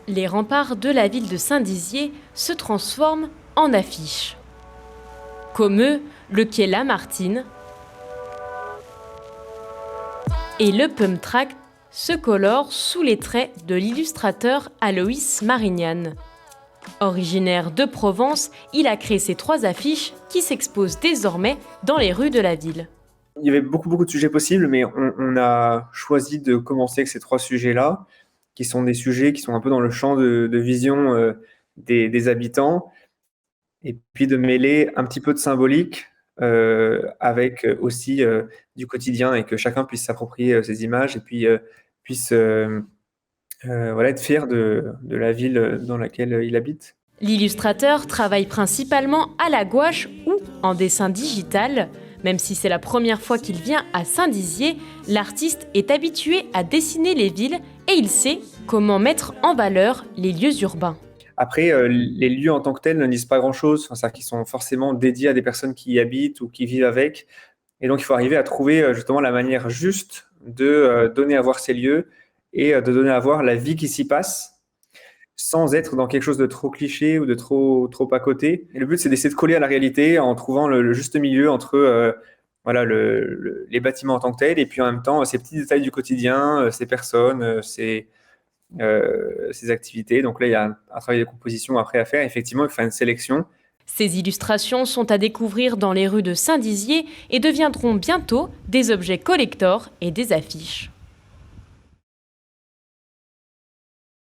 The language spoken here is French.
les remparts de la ville de Saint-Dizier se transforment en affiches. Comme eux, le quai Lamartine et le pump track se colorent sous les traits de l'illustrateur Aloïs Marignan. Originaire de Provence, il a créé ces 3 affiches qui s'exposent désormais dans les rues de la ville. Il y avait beaucoup de sujets possibles, mais on a choisi de commencer avec ces 3 sujets-là, qui sont des sujets qui sont un peu dans le champ de vision des habitants, et puis de mêler un petit peu de symbolique avec aussi du quotidien, et que chacun puisse s'approprier ces images et puis puisse être fier de la ville dans laquelle il habite. L'illustrateur travaille principalement à la gouache ou en dessin digital. Même si c'est la première fois qu'il vient à Saint-Dizier, l'artiste est habitué à dessiner les villes et il sait comment mettre en valeur les lieux urbains. Après, les lieux en tant que tels ne disent pas grand-chose, c'est-à-dire qu'ils sont forcément dédiés à des personnes qui y habitent ou qui vivent avec. Et donc, il faut arriver à trouver justement la manière juste de donner à voir ces lieux et de donner à voir la vie qui s'y passe, sans être dans quelque chose de trop cliché ou de trop à côté. Et le but, c'est d'essayer de coller à la réalité en trouvant le juste milieu entre les bâtiments en tant que tels et puis en même temps ces petits détails du quotidien, ces personnes, ces activités. Donc là, il y a un travail de composition après à faire. Effectivement, il faut faire une sélection. Ces illustrations sont à découvrir dans les rues de Saint-Dizier et deviendront bientôt des objets collector et des affiches.